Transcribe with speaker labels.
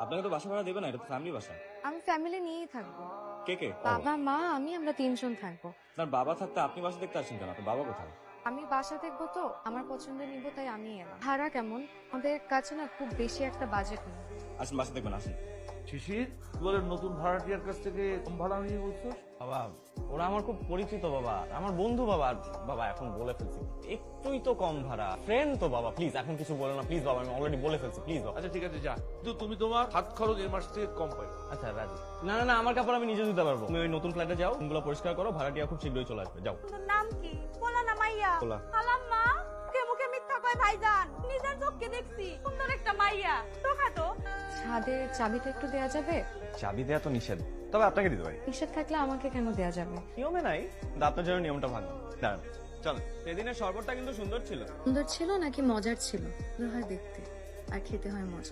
Speaker 1: আপনাকে তো বাসা ভাড়া দেবে না, এটা তো ফ্যামিলি বাসা।
Speaker 2: আমি ফ্যামিলি নিয়েই থাকবো।
Speaker 1: কে কে?
Speaker 2: বাবা মা আমি আমরা 3 জন থাকবো।
Speaker 1: আপনার বাবা থাকতে আপনি বাসা দেখতে আসছেন কেন? আপনার বাবা কোথায়?
Speaker 2: আমি বাসা দেখবো তো আমার পছন্দ নিব তাই আমি এলাম। ভাড়া কেমন? আমাদের কাছে না খুব বেশি একটা বাজেট নেই।
Speaker 1: আসুন বাসা দেখবেন, আসুন।
Speaker 3: শিশির বলে নতুন ভাড়াটিয়ার কাছ থেকে কম ভাড়া নিয়ে বলছোস?
Speaker 4: বাবা ওরা আমার খুব পরিচিত বাবা, আমার বন্ধু বাবা। আর বাবা এখন বলে ফেলছি, একটুই তো কম ভাড়া, ফ্রেন্ড তো বাবা, প্লিজ এখন কিছু বলো না প্লিজ বাবা, আমি অলরেডি বলে ফেলছি প্লিজ বাবা।
Speaker 3: আচ্ছা ঠিক আছে যা, কিন্তু তুমি তোমার হাত খরচ এর মাস থেকে কম পাই।
Speaker 4: আচ্ছা রাজি। না না না, আমার কাপড় আমি নিজে ধুতে পারবো। তুমি ওই নতুন ফ্ল্যাটে যাও, রুমগুলো পরিষ্কার করো, ভাড়াটিয়া খুব শীঘ্রই চলে আসবে, যাও।
Speaker 5: তোর নাম কি? পোলা না মাইয়া?
Speaker 4: পোলা।
Speaker 5: খালাম্মা মুখে মুখে মিথ্যা কয় ভাইজান, নিজের চোখকে দেখছি সুন্দর একটা মাইয়া। টোকা তো।
Speaker 2: ছাদের চাবিটা একটু দেয়া যাবে?
Speaker 4: চাবি দেয়া তো নিষেধ, তবে আপনাকে দিতে পারি।
Speaker 2: নিষেধ থাকলে আমাকে কেন দেয়া যাবে?
Speaker 4: নিয়মে নাই, কিন্তু আপনার জন্য নিয়মটা ভালো। দাঁড়ান চল। সেদিনের শরবতটা কিন্তু সুন্দর ছিল।
Speaker 2: সুন্দর ছিল নাকি মজার ছিল? সুন্দর হয় দেখতে আর খেতে হয় মজা।